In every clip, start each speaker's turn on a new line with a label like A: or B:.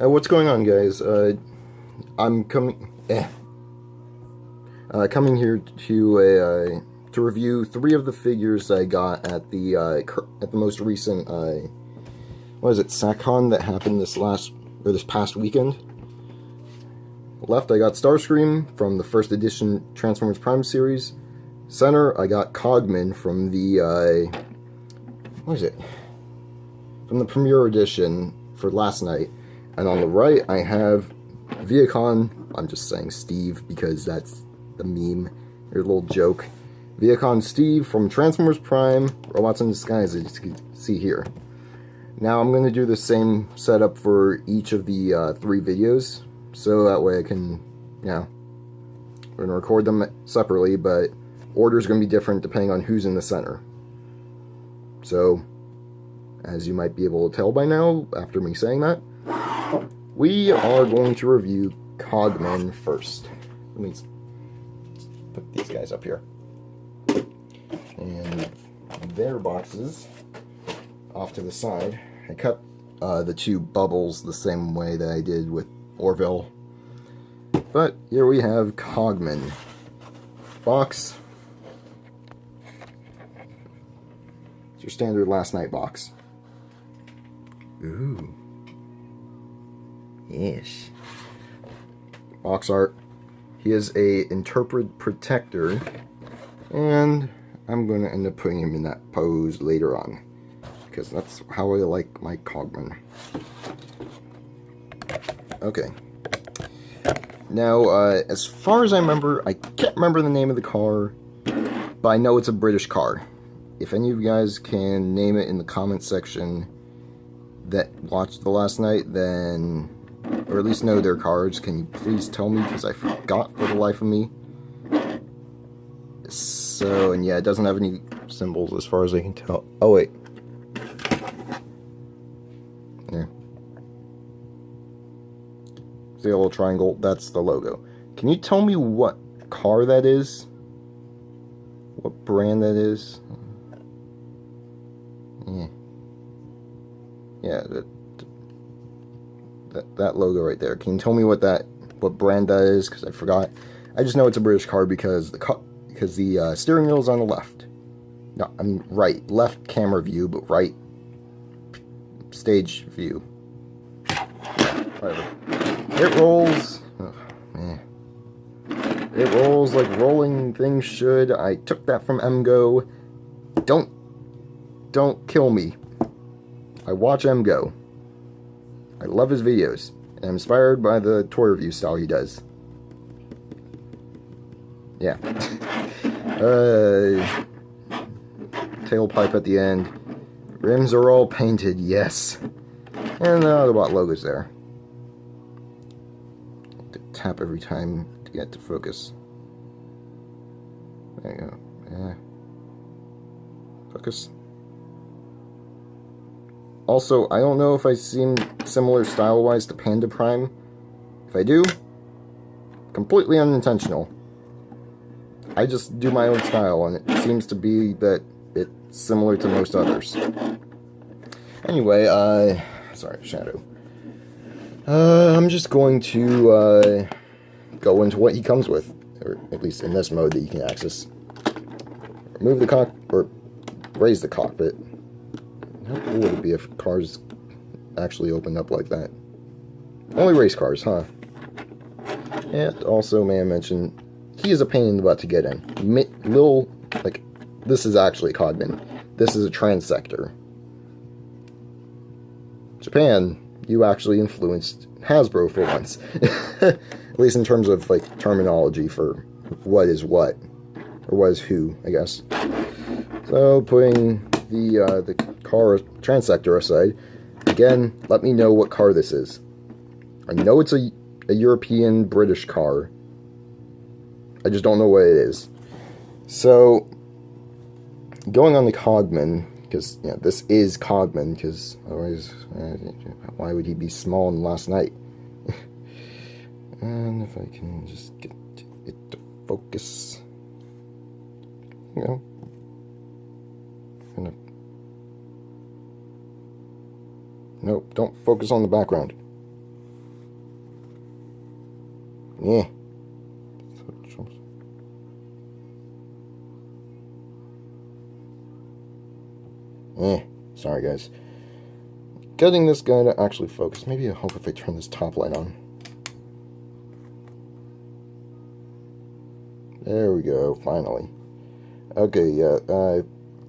A: What's going on, guys? I'm coming here to review 3 of the figures I got at the most recent what is it, SACCon that happened this past weekend. Left, I got Starscream from the first edition Transformers Prime series. Center, I got Cogman from the what is it? From the premiere edition for last night. And on the right, I have Viacon. I'm just saying Steve because that's the meme, your little joke. Viacon Steve from Transformers Prime, Robots in Disguise, as you can see here. Now I'm going to do the same setup for each of the 3 videos, so that way I can, we're going to record them separately, but order's going to be different depending on who's in the center. So, as you might be able to tell by now, after me saying that, we are going to review Cogman first. Let me put these guys up here. And their boxes off to the side. I cut the 2 bubbles the same way that I did with Orville. But here we have Cogman. Box. It's your standard last night box. Ooh. Yes. Box art. He is a interpret protector, and I'm going to end up putting him in that pose later on, because that's how I like my Cogman. Okay. Now, as far as I remember, I can't remember the name of the car, but I know it's a British car. If any of you guys can name it in the comment section that watched the last night, then, or at least know their cars, can you please tell me, because I forgot for the life of me. So, and yeah, it doesn't have any symbols as far as I can tell. Oh, wait. There. See a little triangle? That's the logo. Can you tell me what car that is? What brand that is? Yeah. Yeah, that logo right there. Can you tell me what brand that is? Because I forgot. I just know it's a British car because the steering wheel is on the left. No, I mean right. Left camera view, but right stage view. Whatever. It rolls. Oh, man. It rolls like rolling things should. I took that from MGO. Don't kill me. I watch MGO. I love his videos, and I'm inspired by the toy review style he does. Yeah. Tailpipe at the end. Rims are all painted, yes. And the Autobot logo's there. Have to tap every time to get to focus. There you go. Yeah. Focus. Also, I don't know if I seem similar style-wise to Panda Prime. If I do, completely unintentional. I just do my own style, and it seems to be that it's similar to most others. Anyway, sorry, Shadow. I'm just going to go into what he comes with, or at least in this mode that you can access. Remove the or raise the cockpit. How cool would it be if cars actually opened up like that? Only race cars, huh? And also, may I mention, he is a pain in the butt to get in. This is actually Cogman. This is a transector. Japan, you actually influenced Hasbro for once. At least in terms of, terminology for what is what. Or what is who, I guess. So, putting the car transector aside, again, let me know what car this is. I know it's a European British car. I just don't know what it is. So, going on the Cogman, because this is Cogman, because otherwise, why would he be small in last night? And if I can just get it to focus. Nope, don't focus on the background. Yeah. Sorry guys. Getting this guy to actually focus. Maybe I'll hope if I turn this top light on. There we go, finally. Okay, yeah,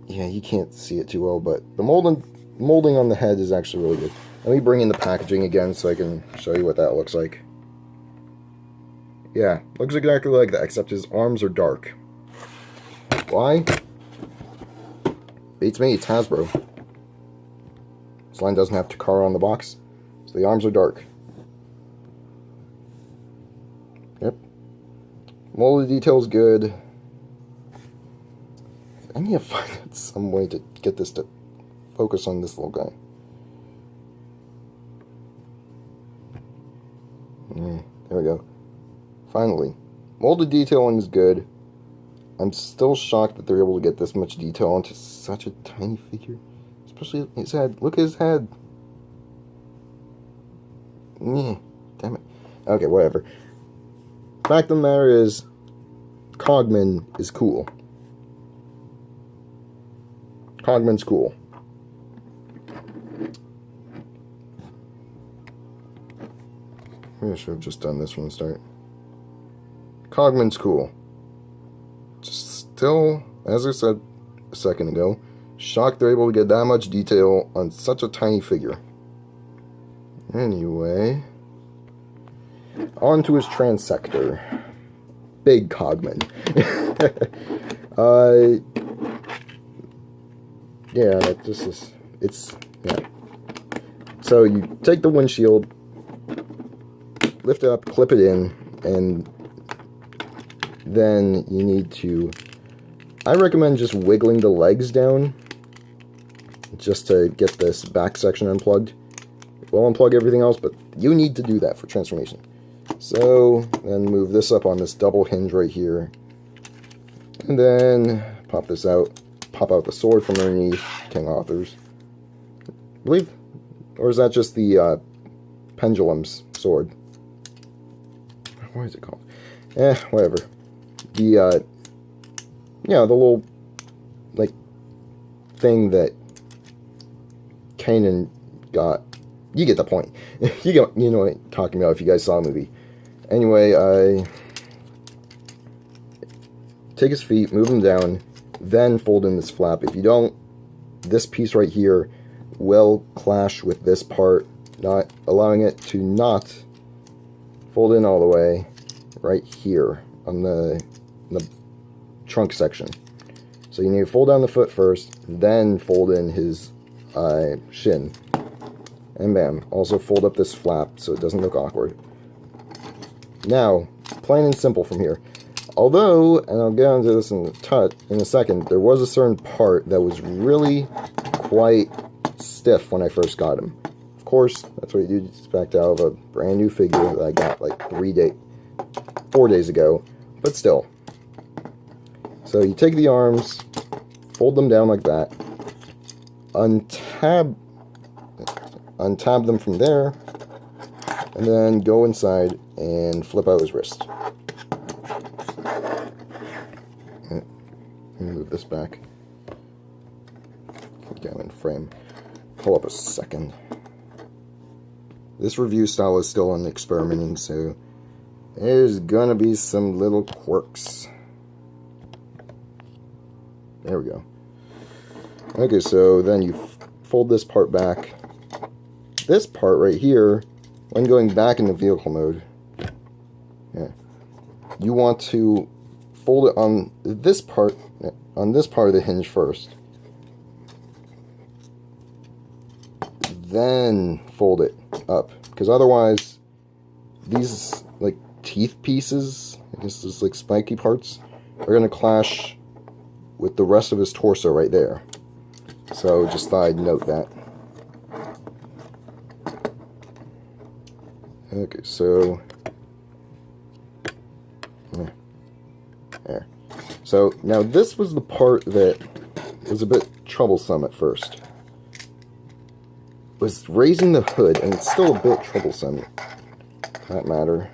A: you can't see it too well, but the molding on the head is actually really good. Let me bring in the packaging again so I can show you what that looks like. Yeah, looks exactly like that, except his arms are dark. Why? Beats me, it's Hasbro. This line doesn't have Takara on the box, so the arms are dark. Yep. Molded detail's good. I need to find some way to get this to focus on this little guy. There we go. Finally. Molded detailing is good. I'm still shocked that they're able to get this much detail onto such a tiny figure. Especially his head. Look at his head. Damn it. Okay, whatever. Fact of the matter is, Cogman is cool. Cogman's cool. Maybe I should have just done this from the start. Cogman's cool. Just still, as I said a second ago, shocked they're able to get that much detail on such a tiny figure. Anyway, on to his transector. Big Cogman. Yeah, yeah. So you take the windshield, lift it up, clip it in, and then you need to, I recommend just wiggling the legs down just to get this back section unplugged. We'll unplug everything else, but you need to do that for transformation. So then move this up on this double hinge right here, and then pop this out, pop out the sword from underneath. King Arthur's, I believe, or is that just the pendulum's sword? What is it called? Whatever. The yeah, the little like thing that Kanan got. You get the point. You know what I'm talking about if you guys saw the movie. Anyway, I take his feet, move them down, then fold in this flap. If you don't, this piece right here will clash with this part, not allowing it to not fold in all the way right here on the trunk section. So you need to fold down the foot first, then fold in his shin. And bam. Also fold up this flap so it doesn't look awkward. Now, plain and simple from here. Although, and I'll get onto this in a second, there was a certain part that was really quite stiff when I first got him. Of course, that's what you do expect out of a brand new figure that I got like 4 days ago. But still. So you take the arms, fold them down like that, untab them from there, and then go inside and flip out his wrist. Let me move this back. Put down in frame. Pull up a second. This review style is still on experimenting, so there's gonna be some little quirks. There we go. Okay, so then you fold this part back. This part right here, when going back into vehicle mode, you want to fold it on this part of the hinge first. Then fold it up, because otherwise these like teeth pieces, I guess those like spiky parts, are going to clash with the rest of his torso right there. So just thought I'd note that. Okay, so there. So now this was the part that was a bit troublesome at first. Was raising the hood, and it's still a bit troublesome, for that matter.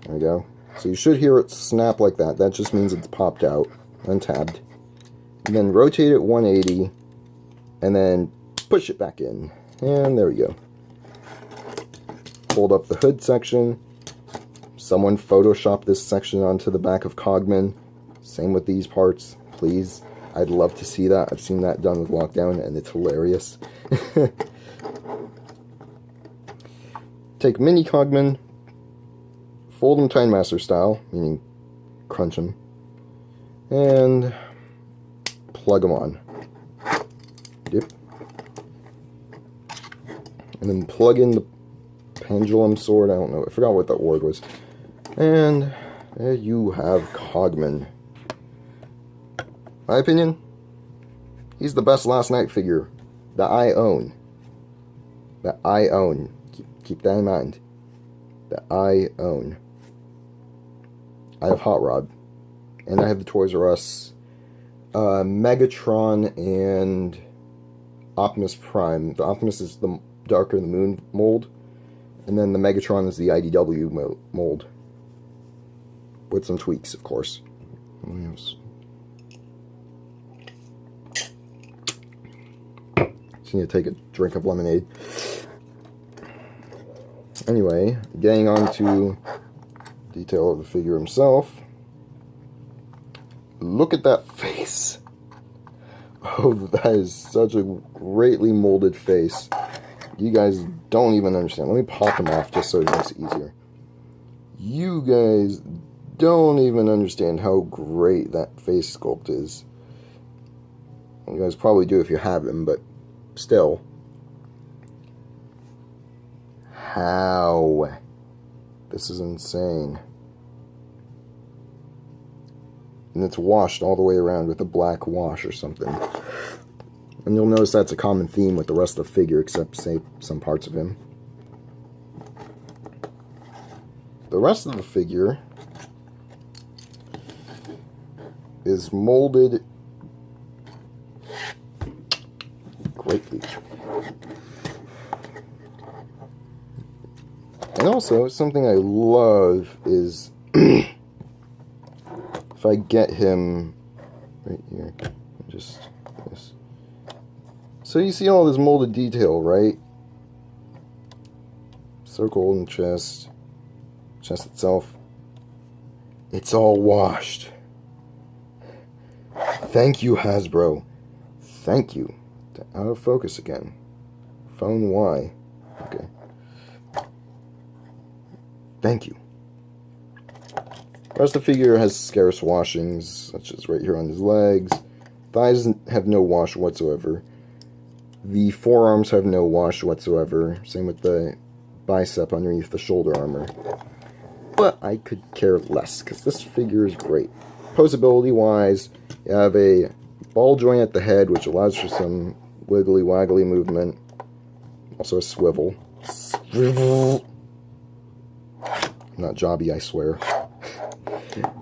A: There we go. So you should hear it snap like that. That just means it's popped out, untabbed. And then rotate it 180, and then push it back in. And there we go. Fold up the hood section. Someone photoshopped this section onto the back of Cogman. Same with these parts, please. I'd love to see that. I've seen that done with Lockdown, and it's hilarious. Take mini Cogman, fold them Timemaster style, meaning crunch them, and plug them on. Yep. And then plug in the pendulum sword. I don't know. I forgot what that word was. And there you have Cogman. My opinion, he's the best Last Night figure that I own. That I own. Keep that in mind. That I own. I have Hot Rod. And I have the Toys R Us Megatron and Optimus Prime. The Optimus is the Darker the Moon mold. And then the Megatron is the IDW mold. With some tweaks, of course. Just need to take a drink of lemonade. Anyway, getting on to detail of the figure himself. Look at that face. Oh, that is such a greatly molded face. You guys don't even understand. Let me pop him off just so it makes it easier. You guys don't even understand how great that face sculpt is. You guys probably do if you have him, but still. How? This is insane. And it's washed all the way around with a black wash or something. And you'll notice that's a common theme with the rest of the figure, except, say, some parts of him. The rest of the figure is molded greatly. And also, something I love is if I get him right here, just this. So you see all this molded detail, right? Circle and chest itself. It's all washed. Thank you, Hasbro. Thank you. Out of focus again. Phone Y. Okay. Thank you. The rest of the figure has scarce washings, such as right here on his legs. Thighs have no wash whatsoever. The forearms have no wash whatsoever. Same with the bicep underneath the shoulder armor. But I could care less, because this figure is great. Posability-wise, you have a ball joint at the head, which allows for some wiggly-waggly movement. Also a swivel. Swivel! Not jobby, I swear.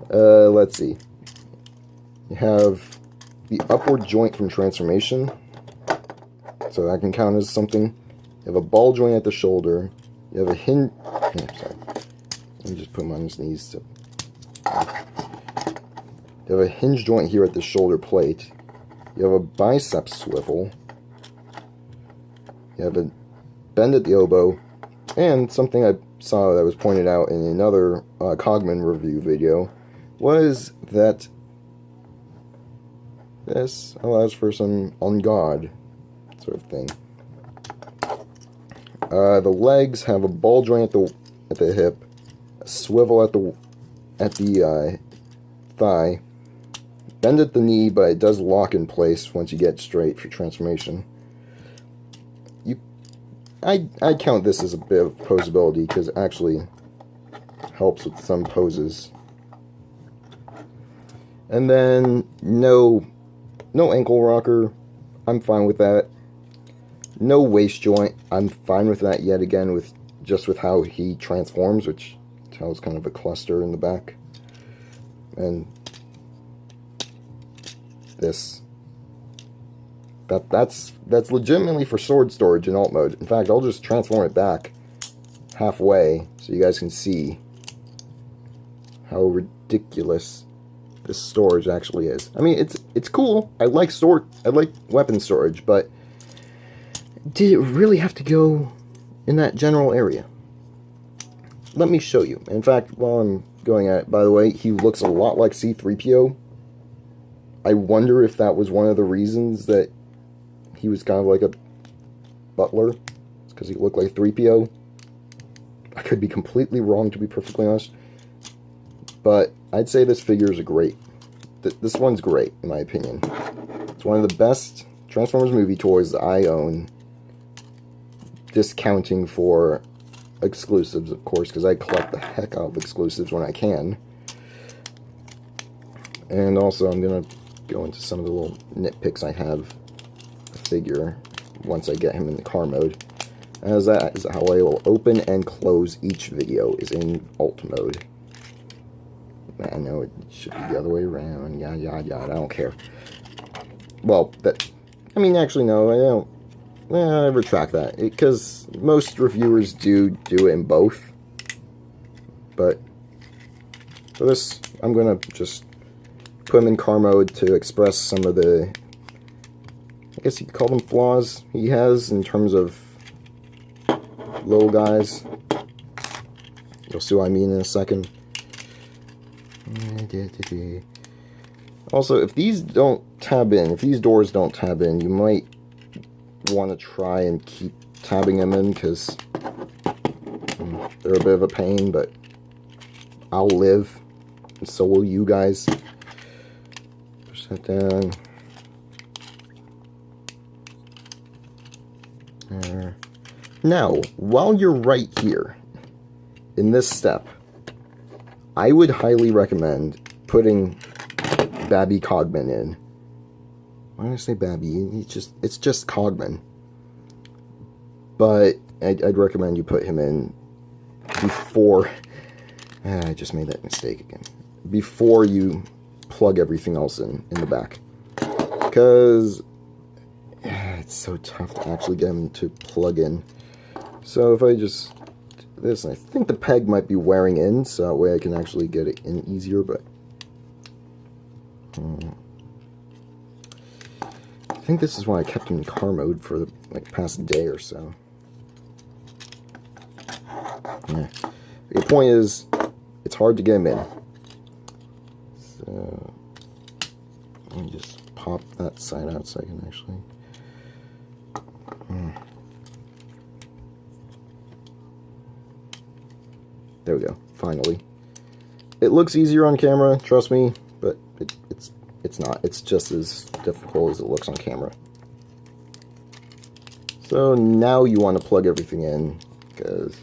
A: Let's see. You have the upward joint from transformation. So that can count as something. You have a ball joint at the shoulder. You have a hinge... sorry. Let me just put him on his knees. You have a hinge joint here at the shoulder plate. You have a bicep swivel. You have a bend at the elbow. And something I saw that was pointed out in another Cogman review video was that this allows for some on God sort of thing. The legs have a ball joint at the hip, a swivel at the thigh, bend at the knee, but it does lock in place once you get straight for transformation. I count this as a bit of posability because it actually helps with some poses. And then no ankle rocker. I'm fine with that. No waist joint. I'm fine with that yet again with how he transforms, which tells kind of a cluster in the back. And this. That's legitimately for sword storage in alt mode. In fact, I'll just transform it back halfway so you guys can see how ridiculous this storage actually is. I mean, it's cool. I like weapon storage, but did it really have to go in that general area? Let me show you. In fact, while I'm going at it, by the way, he looks a lot like C-3PO. I wonder if that was one of the reasons that he was kind of like a butler. It's because he looked like 3PO. I could be completely wrong, to be perfectly honest. But I'd say this figure is this one's great, in my opinion. It's one of the best Transformers movie toys that I own. Discounting for exclusives, of course, because I collect the heck out of exclusives when I can. And also, I'm going to go into some of the little nitpicks I have the figure once I get him in the car mode. As that is how I will open and close each video, is in alt mode. I know it should be the other way around, yada yada yada, I don't care. Well, actually no, I don't. I retract that, because most reviewers do it in both. But for this, I'm going to just put him in car mode to express some of the, I guess you could call them flaws he has in terms of little guys. You'll see what I mean in a second. Also, if these don't tab in, if these doors don't tab in, you might want to try and keep tabbing them in, because they're a bit of a pain, but I'll live, and so will you guys. Push that down. There. Now, while you're right here, in this step, I would highly recommend putting Babby Cogman in. Why did I say Babby? It's just Cogman. But I'd recommend you put him in before... I just made that mistake again. Before you plug everything else in the back. Because it's so tough to actually get him to plug in. So if I just do this, I think the peg might be wearing in, so that way I can actually get it in easier, but... I think this is why I kept him in car mode for the past day or so. Yeah. The point is, it's hard to get him in. So, let me just pop that side out so I can actually... There we go, finally. It looks easier on camera, trust me, but it's not. It's just as difficult as it looks on camera. So now you want to plug everything in, because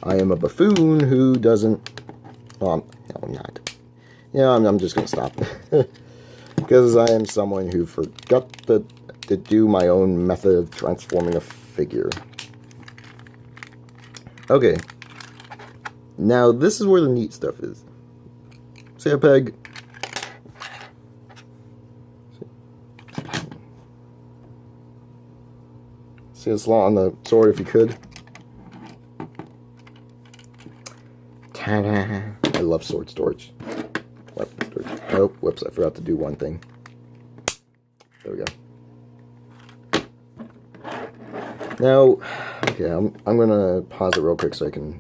A: I am a buffoon who doesn't... Well, no, I'm not. Yeah, I'm just going to stop. Because I am someone who forgot to do my own method of transforming a figure. Okay. Now, this is where the neat stuff is. See a peg? See a slot on the sword if you could. Ta-da! I love sword storage. Weapon storage. Oh, whoops, I forgot to do one thing. There we go. Now, okay, I'm gonna pause it real quick so I can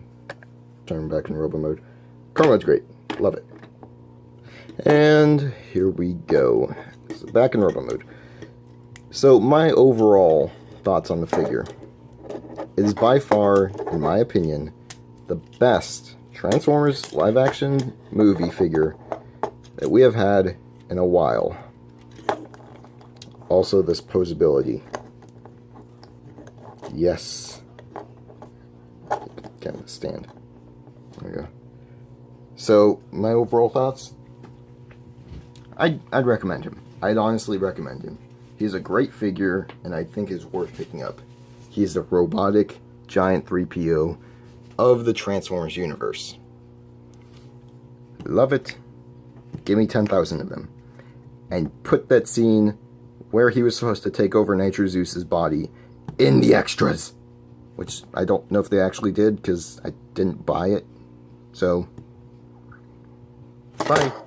A: turn back in robo mode. Car mode's great. Love it. And here we go. So back in robo mode. So my overall thoughts on the figure. It is by far, in my opinion, the best Transformers live-action movie figure that we have had in a while. Also, this posability. Yes. Get in the stand. There we go. So, my overall thoughts? I'd recommend him. I'd honestly recommend him. He's a great figure, and I think is worth picking up. He's the robotic giant 3PO of the Transformers universe. Love it. Give me 10,000 of them. And put that scene where he was supposed to take over Nitro Zeus's body in the extras. Which I don't know if they actually did, because I didn't buy it. So, Bye.